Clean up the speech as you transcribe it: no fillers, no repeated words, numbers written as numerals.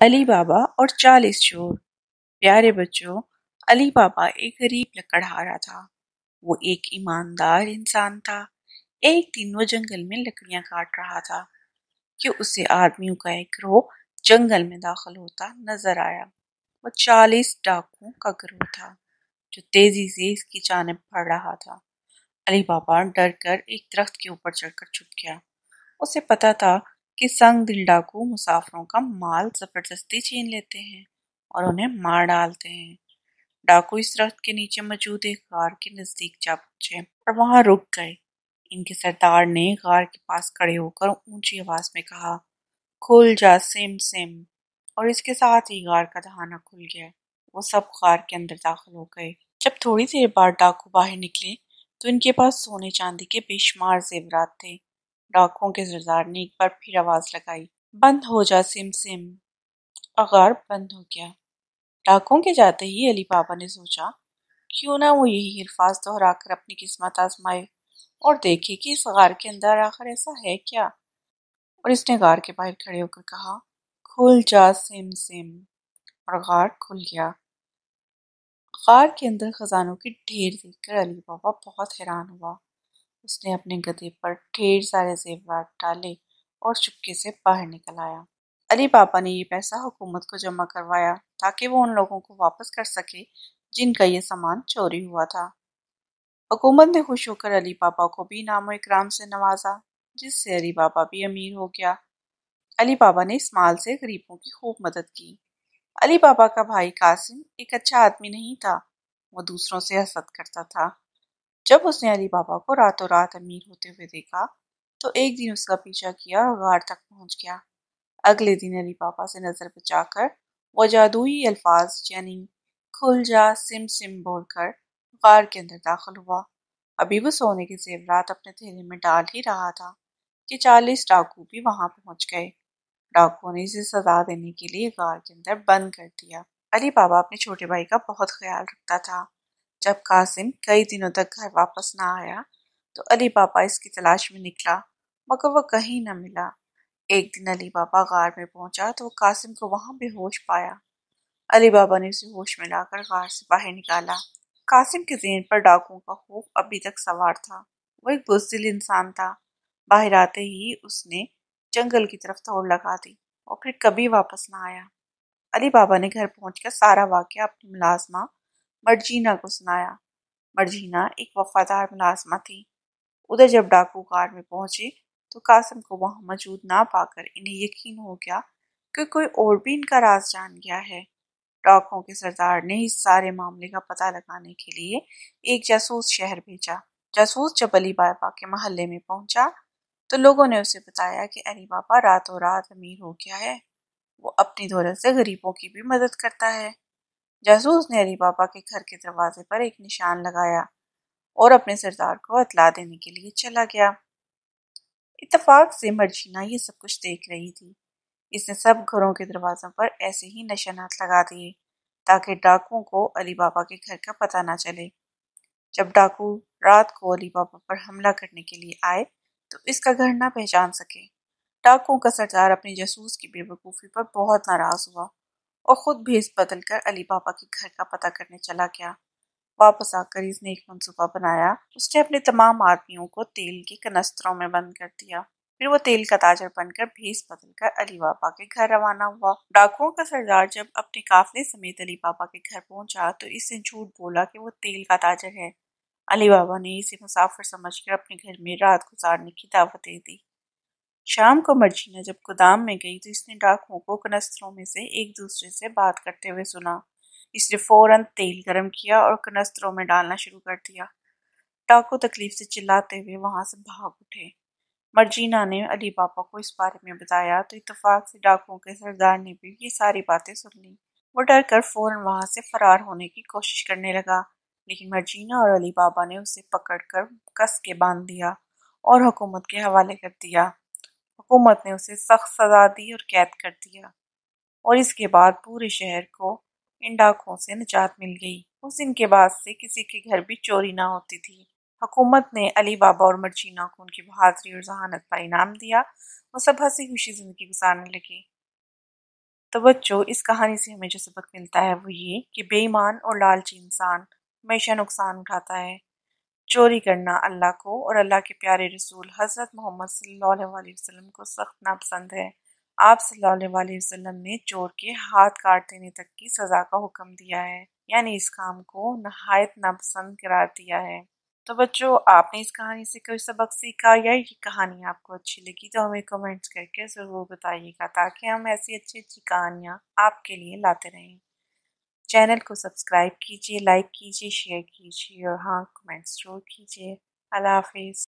علی بابا اور 40 چور۔ پیارے بچوں، علی بابا ایک غریب لکڑہارا تھا۔ وہ ایک ایماندار انسان تھا۔ ایک دن وہ جنگل میں لکڑیاں کاٹ رہا تھا کہ اسے آدمیوں کا ایک گروہ جنگل میں داخل ہوتا نظر آیا۔ وہ 40 ڈاکوؤں کا گروہ تھا جو تیزی سے اس کی جانب بڑھ رہا تھا۔ علی بابا ڈر کر ایک درخت کے اوپر چڑھ کر چھپ گیا۔ اسے پتا تھا کہ سنگ دل ڈاکو مسافروں کا مال زبردستی چھین لیتے ہیں اور انہیں مار ڈالتے ہیں۔ ڈاکو اس درخت کے نیچے موجود ایک غار کے نزدیک جا پہنچے اور وہاں رک گئے۔ ان کے سردار نے غار کے پاس کھڑے ہو کر اونچی آواز میں کہا، کھل جا سم سم، اور اس کے ساتھ ہی غار کا دہانہ کھل گیا۔ وہ سب غار کے اندر داخل ہو گئے۔ جب تھوڑی دیر بعد ڈاکو باہر نکلے تو ان کے پاس سونے چاندی کے بے شمار زیورات تھے۔ ڈاکوؤں کے سردار نے ایک بار پھر آواز لگائی، بند ہو جا سم سم، اور غار بند ہو گیا۔ ڈاکوؤں کے جاتے ہی علی بابا نے سوچا کیوں نہ وہ یہی الفاظ دہرا کر اپنی قسمت آزمائے اور دیکھے کہ اس غار کے اندر آخر ایسا ہے کیا۔ اور اس نے غار کے باہر کھڑے ہو کر کہا، کھل جا سم سم، اور غار کھل گیا۔ غار کے اندر خزانوں کے ڈھیر دیکھ کر علی بابا بہت حیران ہوا۔ اس نے اپنے گدھے پر ڈھیر سارے زیورات ڈالے اور چپکے سے باہر نکل آیا۔ علی بابا نے یہ پیسہ حکومت کو جمع کروایا تاکہ وہ ان لوگوں کو واپس کر سکے جن کا یہ سامان چوری ہوا تھا۔ حکومت نے خوش ہو کر علی بابا کو بھی انعام و اکرام سے نوازا، جس سے علی بابا بھی امیر ہو گیا۔ علی بابا نے اس مال سے غریبوں کی خوب مدد کی۔ علی بابا کا بھائی قاسم ایک اچھا آدمی نہیں تھا۔ وہ دوسروں سے حسد کرتا تھا۔ جب اس نے علی بابا کو راتوں رات امیر ہوتے ہوئے دیکھا تو ایک دن اس کا پیچھا کیا اور غار تک پہنچ گیا۔ اگلے دن علی بابا سے نظر بچا کر وہ جادوئی الفاظ یعنی کھل جا سم سم بول کر غار کے اندر داخل ہوا۔ ابھی وہ سونے کے زیورات اپنے تھیلے میں ڈال ہی رہا تھا کہ 40 ڈاکو بھی وہاں پہنچ گئے۔ ڈاکوؤں نے اسے سزا دینے کے لیے غار کے اندر بند کر دیا۔ علی بابا اپنے چھوٹے بھائی کا بہت خیال رکھتا تھا۔ جب قاسم کئی دنوں تک گھر واپس نہ آیا تو علی بابا اس کی تلاش میں نکلا مگر وہ کہیں نہ ملا۔ ایک دن علی بابا غار میں پہنچا تو وہ قاسم کو وہاں بے ہوش پایا۔ علی بابا نے اسے ہوش میں لا کر غار سے باہر نکالا۔ قاسم کے ذہن پر ڈاکوؤں کا خوف ابھی تک سوار تھا۔ وہ ایک بزدل انسان تھا۔ باہر آتے ہی اس نے جنگل کی طرف دوڑ لگا دی اور پھر کبھی واپس نہ آیا۔ علی بابا نے گھر پہنچ کر سارا واقعہ اپنی ملازمہ مرجینا کو سنایا۔ مرجینا ایک وفادار ملازمہ تھی۔ ادھر جب ڈاکو غار میں پہنچے تو قاسم کو وہاں موجود نہ پا کر انہیں یقین ہو گیا کہ کوئی اور بھی ان کا راز جان گیا ہے۔ ڈاکوؤں کے سردار نے اس سارے معاملے کا پتہ لگانے کے لیے ایک جاسوس شہر بھیجا۔ جاسوس جب علی بابا کے محلے میں پہنچا تو لوگوں نے اسے بتایا کہ علی بابا راتوں رات امیر ہو گیا ہے۔ وہ اپنی دولت سے غریبوں کی بھی مدد کرتا ہے۔ جاسوس نے علی بابا کے گھر کے دروازے پر ایک نشان لگایا اور اپنے سردار کو اطلاع دینے کے لیے چلا گیا۔ اتفاق سے مرجینا یہ سب کچھ دیکھ رہی تھی۔ اس نے سب گھروں کے دروازوں پر ایسے ہی نشانات لگا دیے تاکہ ڈاکوؤں کو علی بابا کے گھر کا پتہ نہ چلے۔ جب ڈاکو رات کو علی بابا پر حملہ کرنے کے لیے آئے تو اس کا گھر نہ پہچان سکے۔ ڈاکوؤں کا سردار اپنے جاسوس کی بے وقوفی پر بہت ناراض ہوا اور خود بھیس بدل کر علی بابا کے گھر کا پتہ کرنے چلا گیا۔ واپس آ کر اس نے ایک منصوبہ بنایا۔ اس نے اپنے تمام آدمیوں کو تیل کے کنستروں میں بند کر دیا۔ پھر وہ تیل کا تاجر بن کر بھیس بدل کر علی بابا کے گھر روانہ ہوا۔ ڈاکوؤں کا سردار جب اپنے قافلے سمیت علی بابا کے گھر پہنچا تو اس سے جھوٹ بولا کہ وہ تیل کا تاجر ہے۔ علی بابا نے اسے مسافر سمجھ کر اپنے گھر میں رات گزارنے کی دعوت دے دی۔ شام کو مرجینا جب گودام میں گئی تو اس نے ڈاکوؤں کو کنستروں میں سے ایک دوسرے سے بات کرتے ہوئے سنا۔ اس نے فوراً تیل گرم کیا اور کنستروں میں ڈالنا شروع کر دیا۔ ڈاکو تکلیف سے چلاتے ہوئے وہاں سے بھاگ اٹھے۔ مرجینا نے علی بابا کو اس بارے میں بتایا تو اتفاق سے ڈاکوؤں کے سردار نے بھی یہ ساری باتیں سن لیں۔ وہ ڈر کر فوراً وہاں سے فرار ہونے کی کوشش کرنے لگا، لیکن مرجینا اور علی بابا نے اسے پکڑ کر کس کے باندھ دیا اور حکومت کے حوالے کر دیا۔ حکومت نے اسے سخت سزا دی اور قید کر دیا، اور اس کے بعد پورے شہر کو ان ڈاکوؤں سے نجات مل گئی۔ اس دن کے بعد سے کسی کے گھر بھی چوری نہ ہوتی تھی۔ حکومت نے علی بابا اور مرجینا کو ان کی بہادری اور ذہانت پر انعام دیا۔ وہ سب ہنسی خوشی زندگی گزارنے لگے۔ تو بچوں اس کہانی سے ہمیں جو سبق ملتا ہے وہ یہ کہ بے ایمان اور لالچی انسان ہمیشہ نقصان اٹھاتا ہے۔ چوری کرنا اللہ کو اور اللہ کے پیارے رسول حضرت محمد صلی اللہ علیہ وسلم کو سخت ناپسند ہے۔ آپ صلی اللہ علیہ وسلم نے چور کے ہاتھ کاٹ دینے تک کی سزا کا حکم دیا ہے، یعنی اس کام کو نہایت ناپسند قرار دیا ہے۔ تو بچوں آپ نے اس کہانی سے کوئی سبق سیکھا یا یہ کہانی آپ کو اچھی لگی تو ہمیں کمنٹس کر کے ضرور بتائیے گا تاکہ ہم ایسی اچھی اچھی کہانیاں آپ کے لیے لاتے رہیں۔ چینل کو سبسکرائب کیجیے، لائک کیجیے، شیئر کیجیے اور ہاں کمنٹس ضرور کیجیے۔ اللہ حافظ۔